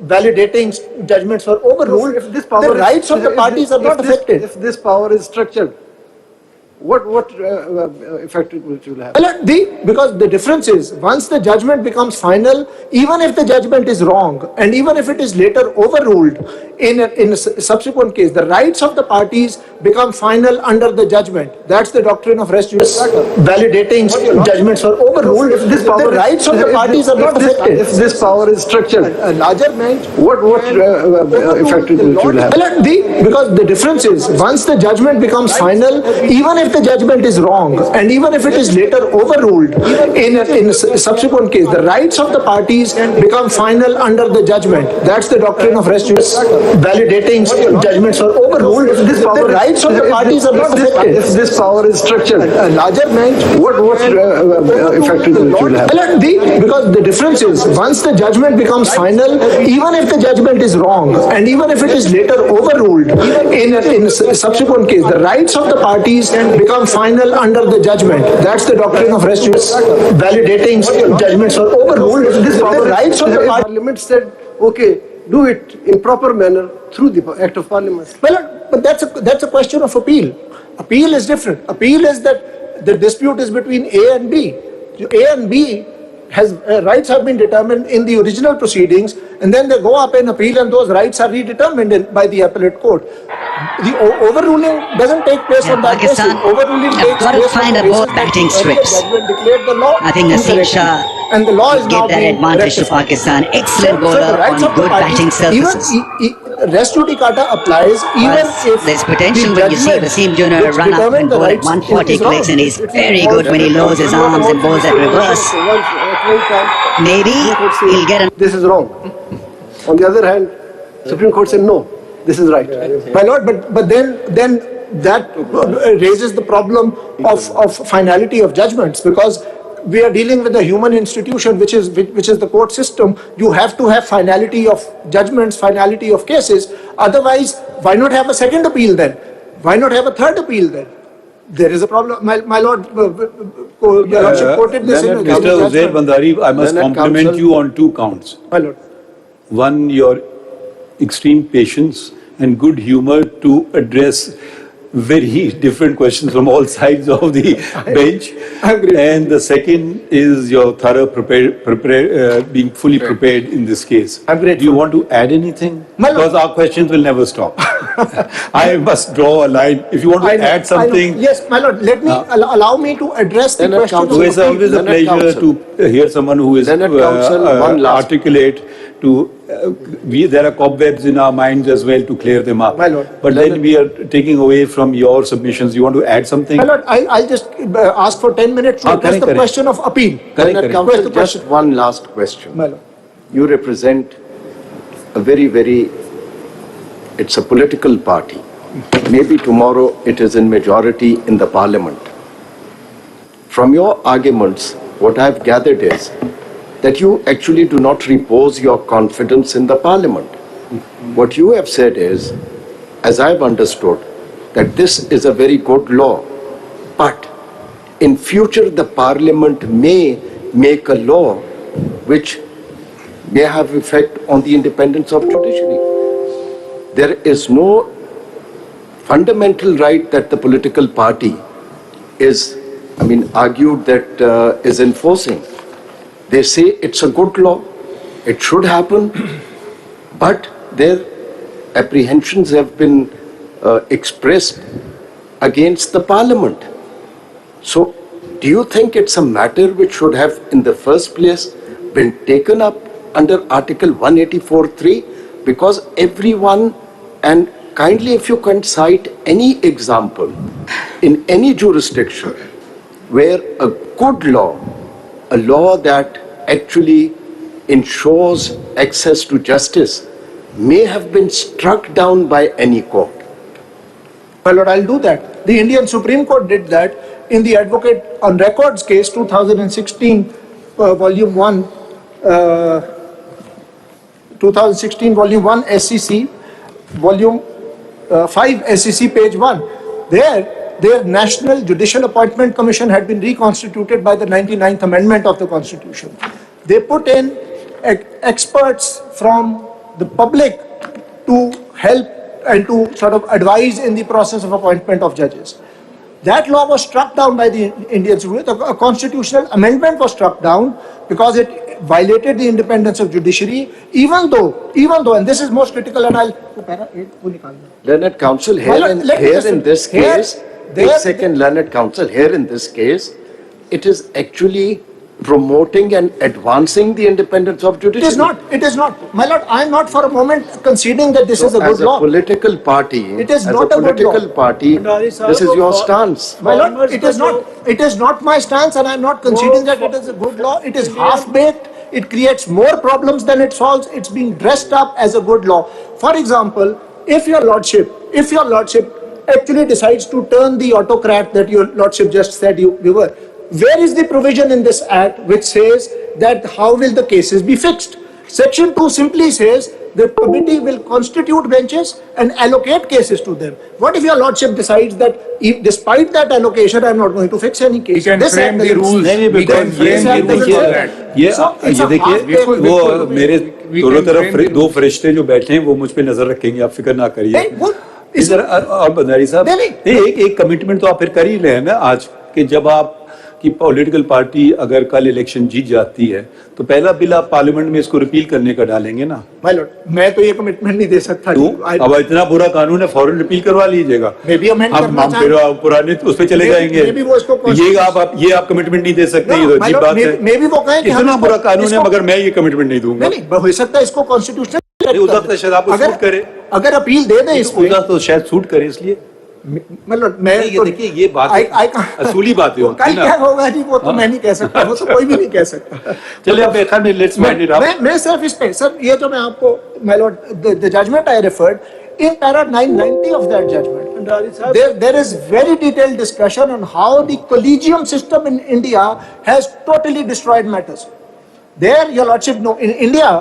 validating judgments were overruled, if this power the rights of the parties are not affected. If this power is structured, what effect it will have? Well, because the difference is, once the judgment becomes final, even if the judgment is wrong, and even if it is later overruled in a subsequent case, the rights of the parties become final under the judgment. That's the doctrine of res judicata. Validating judgments were overruled, If this power the rights of the parties are not affected. If this power is structured, A larger bench. what effect it will have? Well, because the difference is, once the judgment becomes final, even if the judgment is wrong, and even if it is later overruled in a subsequent case, the rights of the parties become final under the judgment. That's the doctrine of res judicata. Validating judgments were overruled, the rights of the parties are not affected. If this power is structured, A larger bench. what effect it will have? Well, because the difference is, once the judgment becomes final, even if the judgment is wrong, and even if it is later overruled in a subsequent case, the rights of the parties become final under the judgment. That's the doctrine of res judicata. Validating judgments were overruled, the rights of the parties. Parliament said, okay, do it in proper manner through the Act of Parliament. Well, but that's a question of appeal. Appeal is different. Appeal is that the dispute is between A and B. A and B has rights have been determined in the original proceedings, and then they go up in appeal, and those rights are redetermined by the appellate court. The overruling doesn't take place on that basis. Overruling takes got to place find on out the both basis that batting the strips. judgment declared the law I think Naseem incorrectly. Shah And the law is gave now that being advantage to rectified. Pakistan. Excellent So the bowler rights on of the good parties, batting surfaces. Even res judicata applies even if There's potential the when you see judgment Wasim Jr. which run up determine and the bowl at rights 140 is wrong. clicks, and he's It very involves- good when he lowers his arms and bowls at reverse. Maybe he'll get an... This is wrong. On the other hand, Supreme Court said no, this is right. My lord, but then that raises the problem of finality of judgments, because we are dealing with a human institution which is the court system. You have to have finality of judgments, finality of cases. Otherwise, why not have a second appeal then? Why not have a third appeal then? There is a problem. My lord, your lordship quoted this in Mr. Uzair Bandari, I must Learned compliment counsel. you on two counts. My lord. One, your extreme patience and good humor to address very different questions from all sides of the bench. I agree. And the second is your thorough being fully prepared in this case. I'm grateful. Do you want to add anything? My lord. Because our questions will never stop. I must draw a line. If you want to add something. Yes, my lord, let me allow me to address the Learned question. counsel. It's always a Learned pleasure counsel. to hear someone who is Learned counsel, one last. articulate. There are cobwebs in our minds as well to clear them up. My lord. But then we are taking away from your submissions. You want to add something? My lord, I'll just ask for 10 minutes to address the correct. question of appeal. Learned counsel, Request the just question. one last question. My lord. You represent a very, it's a political party. Maybe tomorrow it is in majority in the parliament. From your arguments, what I've gathered is that you actually do not repose your confidence in the parliament. What you have said is, as I've understood, that this is a very good law, but in future the parliament may make a law which may have effect on the independence of judiciary. There is no fundamental right that the political party is, argued that is enforcing. They say it's a good law, it should happen, but their apprehensions have been expressed against the parliament. So, do you think it's a matter which should have in the first place been taken up under Article 184(3)? Because everyone, and kindly if you can cite any example in any jurisdiction where a good law, a law that actually ensures access to justice, may have been struck down by any court. My lord, I'll do that. The Indian Supreme Court did that in the Advocate on Records case 2016, volume 1, 2016 volume 1 SCC, volume 5 SCC page 1. Their National Judicial Appointment Commission had been reconstituted by the 99th Amendment of the Constitution. They put in experts from the public to help and to sort of advise in the process of appointment of judges. That law was struck down by the Indian Supreme Court. A constitutional amendment was struck down because it violated the independence of judiciary, even though, and this is most critical, and I'll... Learned Counsel, here in this case, Learned Counsel, here in this case, it is actually promoting and advancing the independence of judiciary. It is not. My lord, I am not for a moment conceding that this is a good law. As a political party, it is not a political party, this is your stance. My lord, it is not my stance, and I am not conceding that it is a good law. It is half-baked. It creates more problems than it solves. It's being dressed up as a good law. For example, if your lordship actually decides to turn the autocrat that your lordship just said you were, where is the provision in this act which says that how will the cases be fixed? Section 2 simply says the committee will constitute benches and allocate cases to them. What if your lordship decides that despite that allocation, I am not going to fix any case? We can frame the rules. We can frame the rules for that. ये देखिए वो मेरे दोनों तरफ दो फरिश्ते जो बैठे हैं वो मुझ पे नजर रखेंगे, आप फिक्र ना करिए। इधर और भंडारी साहब एक कमिटमेंट तो आप फिर कर ही रहे हैं ना आज कि जब आप कि पॉलिटिकल पार्टी अगर कल इलेक्शन जीत जाती है तो पहला बिल आप पार्लियामेंट में इसको रिपील करने का डालेंगे ना। माय लॉर्ड, मैं तो ये कमिटमेंट नहीं दे सकता। अब इतना बुरा कानून है, फौरन रिपील करवा लीजिएगा। हम फिर पुराने उस पे चले जाएंगे। ये आप कमिटमेंट नहीं दे सकते, ये तो अजीब बात है। मे भी वो कहें कि इतना बुरा कानून है मगर मैं ये कमिटमेंट नहीं दूंगा। नहीं, हो सकता है इसको कॉन्स्टिट्यूशनल शायद आपको सूट करे, अगर अपील दे दें इसको तो शायद सूट करे, इसलिए मतलब मैं ये देखिए ये बात असूली बात है। क्या होगा जी, वो तो मैं नहीं कह सकता, वो तो कोई भी नहीं कह सकता। चलिए अब देखा नहीं, लेट्स वाइंड इट अप। मैं सिर्फ इस पे सर ये जो मैं आपको my lord the judgment I referred in para 990 of that judgment there is very detailed discussion on how the collegium system in India has totally destroyed matters. There your lordship know in India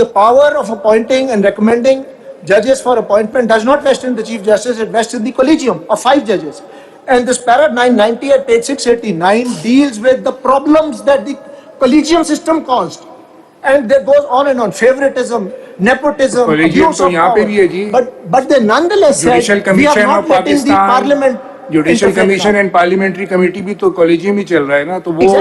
the power of appointing and recommending judges for appointment does not vest in the Chief Justice, it vests in the collegium of 5 judges. And this para 990 at page 689 deals with the problems that the collegium system caused. And that goes on and on. Favoritism, nepotism, abuse of power. But they nonetheless said, we are not letting the parliament. Judicial commission and parliamentary committee भी तो collegium ही चल रहा है ना, तो वो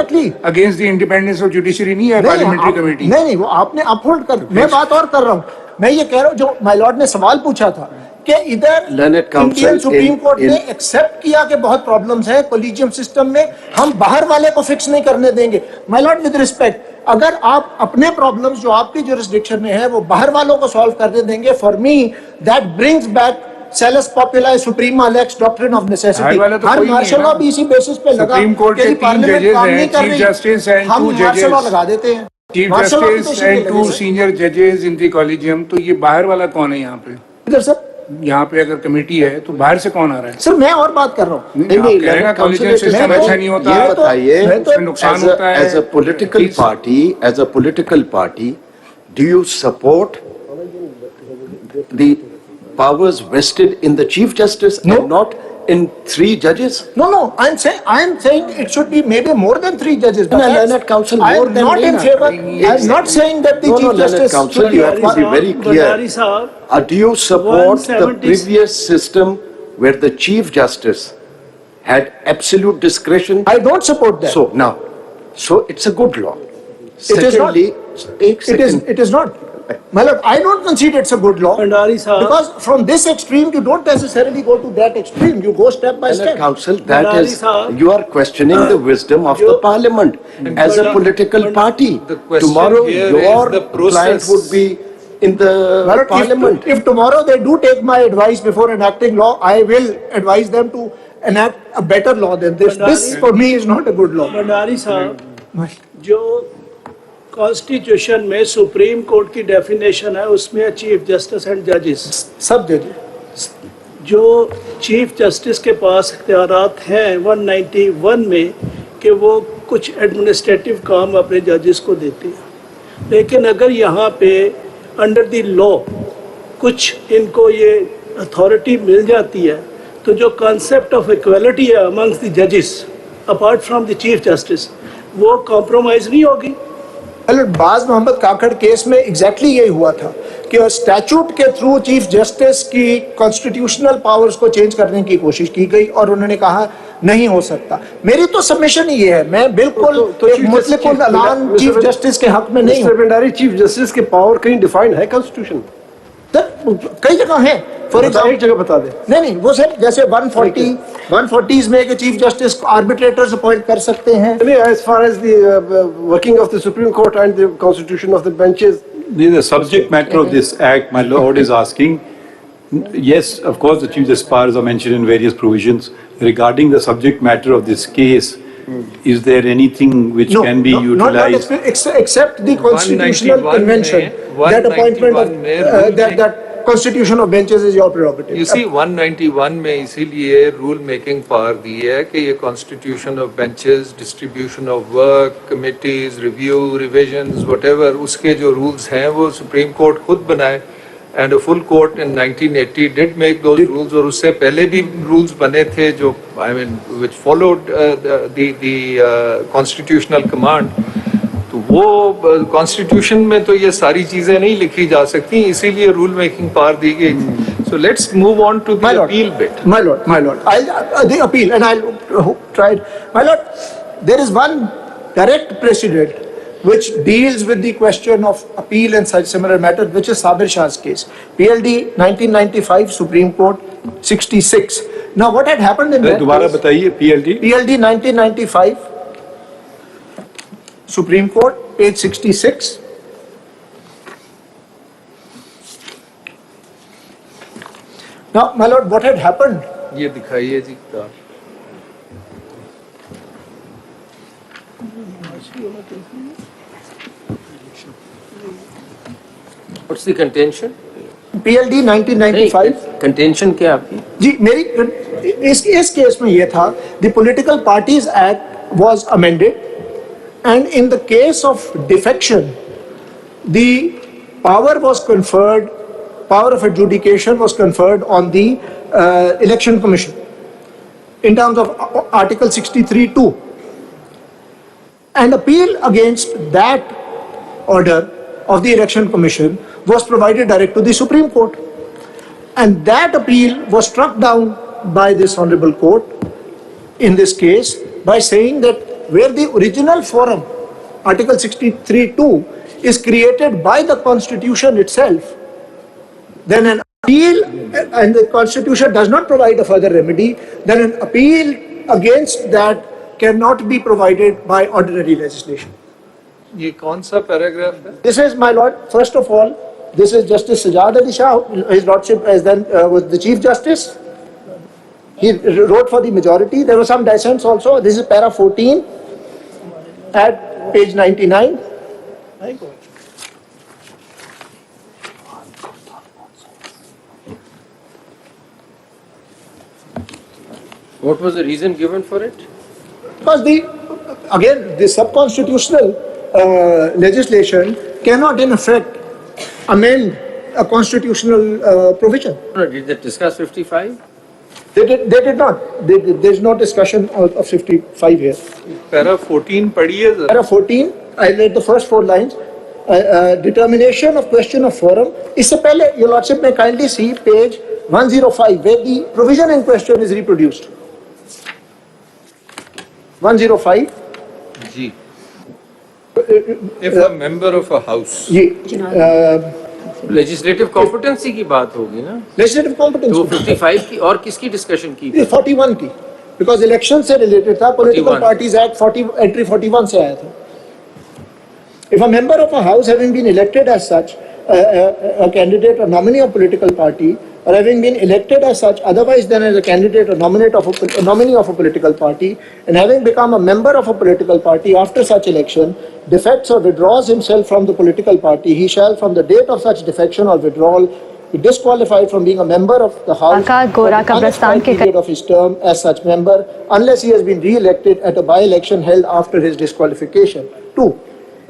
against the independence of judiciary नहीं है पार्लियामेंट्री कमेटी। नहीं, वो आपने अपहोल्ड कर, मैं बात और कर रहा हूँ। मैं ये कह रहा हूँ जो माय लॉर्ड ने सवाल पूछा था कि इधर इंडियन सुप्रीम कोर्ट ने एक्सेप्ट किया कि बहुत प्रॉब्लम्स हैं कॉलेजियम सिस्टम में, हम बाहर वाले को फिक्स नहीं करने देंगे। माय लॉर्ड विद रिस्पेक्ट, अगर आप अपने प्रॉब्लम्स जो आपकी जुरिस्डिक्शन में है वो बाहर वालों को सॉल्व करने देंगे, for me that brings back सेलस पॉपुलर सुप्रीमा लेक्स डॉक्ट्रिन ऑफ नेसेसिटी। हर मार्शल लॉ भी इसी बेसिस पे लगा सुप्रीम कोर्ट के 3 जजेस हैं, चीफ जस्टिस एंड 2 जजेस, मार्शल लॉ लगा देते हैं, चीफ जस्टिस एंड 2 सीनियर जजेस इन द कॉलेजियम। तो ये बाहर वाला कौन है यहाँ पे? इधर सर यहाँ पे अगर कमेटी है तो बाहर से कौन आ रहा है? सर मैं और बात कर रहा हूँ। नहीं, कॉलेजियम सिस्टम अच्छा नहीं होता, ये बताइए, उसमें नुकसान होता है। As a political party do you support the powers vested in the Chief Justice and not in 3 judges? No, I'm saying it should be maybe more than 3 judges. No, Learned Counsel more I'm than not in favor. I'm not saying that the Chief Justice Counsel, you have to be very clear. Do you support the previous system where the Chief Justice had absolute discretion? I don't support that. So it's a good law. Secondly, it is not. My lord, I don't concede it's a good law because from this extreme you don't necessarily go to that extreme. You go step by step. Counsel, that is, you are questioning the wisdom of the parliament as a political party. Tomorrow your client would be in the parliament. If tomorrow they do take my advice before enacting law, I will advise them to enact a better law than this. This for me is not a good law. Bhandari साहब, जो constitution में supreme court की definition है उसमें chief justice and जजेस, सब जजेस, जो चीफ जस्टिस के पास इख्तियारात हैं 191 में कि वो कुछ एडमिनिस्ट्रेटिव काम अपने जजेस को देते हैं, लेकिन अगर यहाँ पे अंडर द लॉ कुछ इनको ये अथॉरिटी मिल जाती है तो जो कॉन्सेप्ट ऑफ इक्वलिटी है अमंग्स द जजेस apart from the chief justice वो कॉम्प्रोमाइज़ नहीं होगी। बाज मोहम्मद काकड़ केस में एग्जैक्टली यही हुआ था कि स्टैट्यूट के थ्रू चीफ जस्टिस की कॉन्स्टिट्यूशनल पावर्स को चेंज करने की कोशिश की गई और उन्होंने कहा नहीं हो सकता। मेरी तो सबमिशन ही ये है, मैं बिल्कुल मुतलकुल ऐलान चीफ जस्टिस के हक में नहीं हूं। भंडारी, चीफ जस्टिस के पावर कहीं डिफाइंड है कॉन्स्टिट्यूशन? कई जगह है, फॉर एग्जाम्पल एक जगह बता दें। नहीं वो सर जैसे 140 में कि चीफ जस्टिस आर्बिट्रेटर्स अपॉइंट कर सकते हैं। As far as the working of the Supreme Court and the constitution of the benches, The subject matter of this act, my lord is asking, yes, of course, the chief justice powers are mentioned in various provisions. Regarding the subject matter of this case, is there anything which can be utilized? Not except the constitutional convention. That appointment of that constitution of benches is your prerogative. You see, 191 में इसीलिए rule making power दी है कि ये constitution of benches, distribution of work, committees, review, revisions, whatever, उसके जो rules हैं वो Supreme Court खुद बनाए, and a full court in 1980 did make those rules, और उससे पहले भी rules बने थे जो which followed the constitutional command. तो वो कॉन्स्टिट्यूशन में तो ये सारी चीजें नहीं लिखी जा सकती, इसीलिए रूल मेकिंग पावर दी गई थी। So let's move on to the appeal bit. My lord, the appeal, and I'll try it. My lord, there is one direct precedent which deals with the question of appeal and such similar matters, which is Sabir Shah's case. PLD 1995, Supreme Court 66. Now what had happened in that दोबारा case, बताइए PLD 1995, Supreme Court, page 66. Now, my lord, what had happened? ये दिखाइए जी। What's the contention? PLD 1995. Contention क्या आपकी? जी मेरी इस case में ये था, the Political Parties Act was amended, and in the case of defection, the power was conferred, power of adjudication was conferred on the Election Commission in terms of Article 63(2). And appeal against that order of the Election Commission was provided direct to the Supreme Court. And that appeal was struck down by this Honorable Court in this case by saying that where the original forum, Article 63(2), is created by the Constitution itself, then an appeal, and the Constitution does not provide a further remedy, then an appeal against that cannot be provided by ordinary legislation. ये कौन सा paragraph है? This is, my lord, first of all, this is Justice Sajjad Ali Shah, his lordship as then was the Chief Justice. He wrote for the majority. There were some dissents also. This is para 14 at page 99. What was the reason given for it? Because the sub-constitutional legislation cannot in effect amend a constitutional provision. Did they discuss 55? They did not. There's no discussion of 55 here. Para 14 पढ़िए। Para 14, I read the first 4 lines. Determination of question of forum. इससे पहले, your lordship may kindly see page 105, where the provision in question is reproduced. 105. जी। If a member of a house. Legislative competency की बात होगी ना? Legislative competency तो 55 की और किसकी डिस्कशन की? 41 की, बिकॉज इलेक्शन से रिलेटेड था, पॉलिटिकल पार्टीज एक्ट 40 एंट्री 41 से आया था. If a member of a house having been elected as such, a candidate or nominee of political party, or having been elected as such otherwise than as a candidate or nominee of a political party, and having become a member of a political party after such election, defects or withdraws himself from the political party, he shall from the date of such defection or withdrawal be disqualified from being a member of the house for the unexpired period of his term as such member, unless he has been re-elected at a by-election held after his disqualification. 2.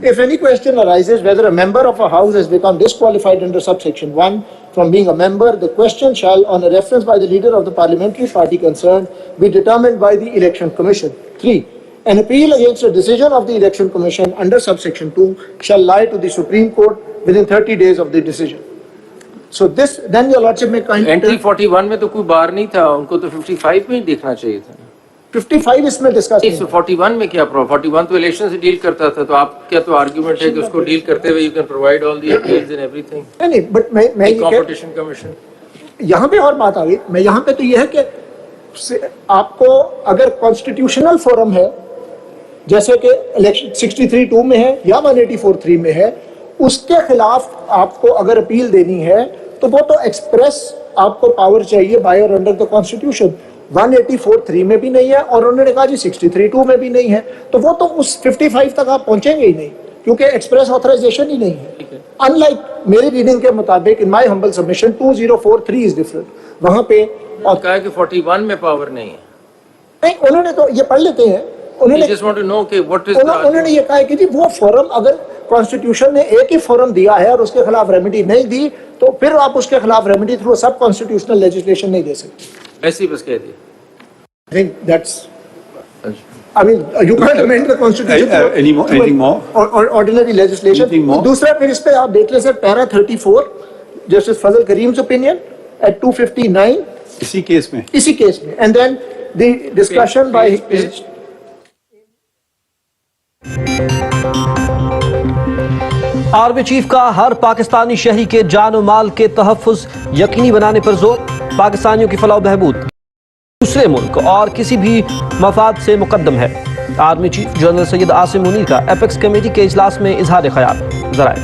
If any question arises whether a member of a house has become disqualified under subsection 1 from being a member, the question shall, on a reference by the leader of the parliamentary party concerned, be determined by the Election Commission. 3. An appeal against a decision of the Election Commission under subsection 2 shall lie to the Supreme Court within 30 days of the decision. So this, then your lordship may kind entry 41 में तो कोई बार नहीं था, उनको तो 55 में ही देखना चाहिए था। 55 इसमें डिस्कस नहीं। 41 में क्या प्रॉब्लम? 41 तो इलेक्शन से डील करता था, तो आप क्या तो आर्गुमेंट है कि उसको डील करते हुए you can provide all the appeals and everything? नहीं, बट मैं कंपटीशन कमीशन यहाँ पे और बात आ गई। मैं यहाँ पे तो ये है कि आपको अगर कॉन्स्टिट्यूशनल फोरम है, जैसे कि इलेक्शन 63(2) में है या 184(3) में है, उसके खिलाफ आपको अगर अपील देनी है तो वो तो एक्सप्रेस आपको पावर चाहिए बाय और अंडर द कॉन्स्टिट्यूशन। 184(3) में भी नहीं है और उन्होंने कहा जी 63(2) में भी नहीं है, तो वो तो उस 55 तक आप पहुंचेंगे ही नहीं, क्योंकि एक्सप्रेस ऑथराइजेशन ही नहीं है। अनलाइक मेरी रीडिंग के मुताबिक, in my humble submission, 2043 is different. वहां पे और कहा कि 41 में पावर नहीं है। नहीं, उन्होंने तो ये पढ़ लेते हैं, उन्होंने just want to know कि what is उन्होंने ये कहा है कि जी वो फोरम, अगर कॉन्स्टिट्यूशन ने एक ही फोरम दिया है और उसके खिलाफ रेमेडी नहीं दी, तो फिर आप उसके खिलाफ रेमेडी थ्रू सब कॉन्स्टिट्यूशनल लेजिस्लेशन नहीं दे सकते। ऐसे ही बस कह दिया। I think that's, I mean, you can't amend the constitution anything more? or ordinary legislation. Anything more? दूसरा फिर इस पे आप देख लें sir, para 34, Justice Fazal Karim's opinion at 259, इसी केस में, and then the discussion by army chief का हर पाकिस्तानी शहरी के जान और माल के तहफ्फुज यकीनी बनाने पर जोर। पाकिस्तानियों की फलाह बहबूद दूसरे मुल्क और किसी भी मफाद से मुकद्दम है। Army chief general Syed Asim Munir का एपेक्स कमेटी के इजलास में इजहार ख्याल। जराए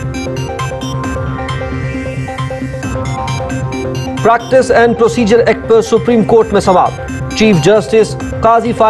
प्रैक्टिस एंड प्रोसीजर एक्ट पर सुप्रीम कोर्ट में सवाल। चीफ जस्टिस काजी फायज